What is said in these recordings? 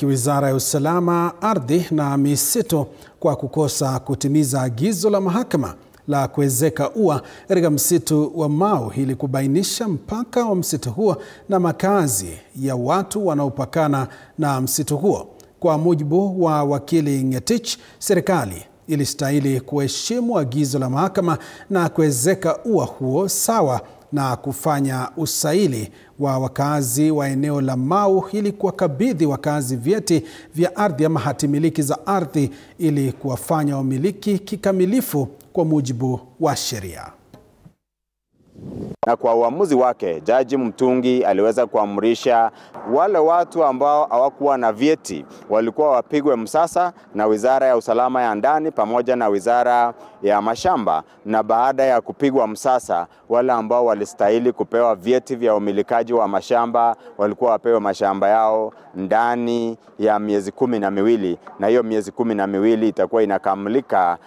Wizara ya usalama, ardhi na misitu kwa kukosa kutimiza agizo la mahakama la kuezeka ua katika msitu wa Mau ili kubainisha mpaka wa msitu huo na makazi ya watu wanaopakana na msitu huo. Kwa mujibu wa wakili Ngetich, serikali ilistahili kuheshimu agizo la mahakama na kuezeka ua huo sawa na kufanya usaili wa wakazi wa eneo la Mau ili kuwakabidhi wakazi vyeti vya ardhi ama hati miliki za ardhi ili kuwafanya wamiliki kikamilifu kwa mujibu wa sheria. Na kwa uamuzi wake, Jaji Mtungi aliweza kuamrisha wale watu ambao hawakuwa na vyeti walikuwa wapigwe msasa na Wizara ya Usalama ya Ndani pamoja na Wizara ya Mashamba, na baada ya kupigwa msasa wale ambao walistahili kupewa vyeti vya umilikaji wa mashamba walikuwa wapewe mashamba yao ndani ya miezi 12, na hiyo miezi 12 itakuwa inakamilika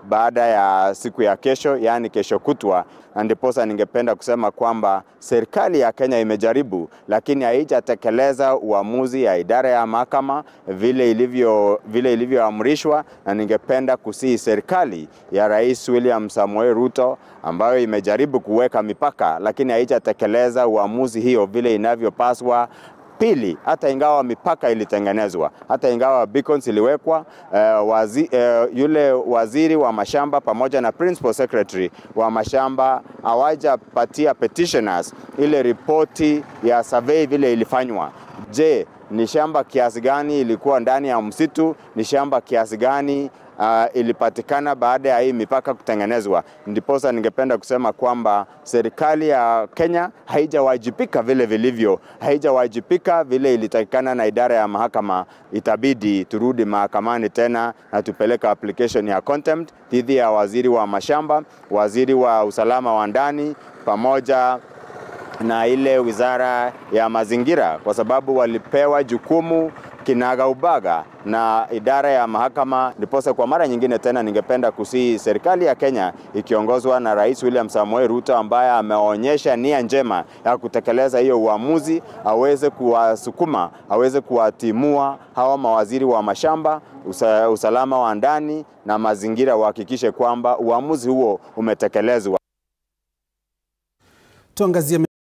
baada ya siku ya kesho, yani kesho kutwa. Ndiposa ningependa kusema kwamba serikali ya Kenya imejaribu, lakini haijatekeleza uamuzi ya idara ya mahakama vile ilivyoamrishwa, na ningependa kusihi serikali ya Rais William Samoei Ruto ambayo imejaribu kuweka mipaka lakini haijatekeleza uamuzi hiyo vile inavyopaswa. Pili, hata ingawa mipaka ilitengenezwa, hata ingawa beacons iliwekwa, yule waziri wa mashamba pamoja na principal secretary wa mashamba hawajapatia petitioners ile ripoti ya survey vile ilifanywa. Je, ni shamba kiasi gani ilikuwa ndani ya msitu? Ni shamba kiasi gani ilipatikana baada ya hii mipaka kutengenezwa? Ndiposa ningependa kusema kwamba serikali ya Kenya haijawajibika haijawajibika vile ilitakikana na idara ya mahakama. Itabidi turudi mahakamani tena na tupeleka application ya contempt dhidi ya waziri wa mashamba, waziri wa usalama wa ndani pamoja na ile wizara ya mazingira, kwa sababu walipewa jukumu kinagaubaga na idara ya mahakama. Ndiposa kwa mara nyingine tena ningependa kusihi serikali ya Kenya ikiongozwa na Rais William Samoei Ruto ambaye ameonyesha nia njema ya kutekeleza hiyo uamuzi, aweze kuwasukuma, aweze kuwatimua hawa mawaziri wa mashamba, usalama wa ndani na mazingira, wahakikishe kwamba uamuzi huo umetekelezwa. Tuangazie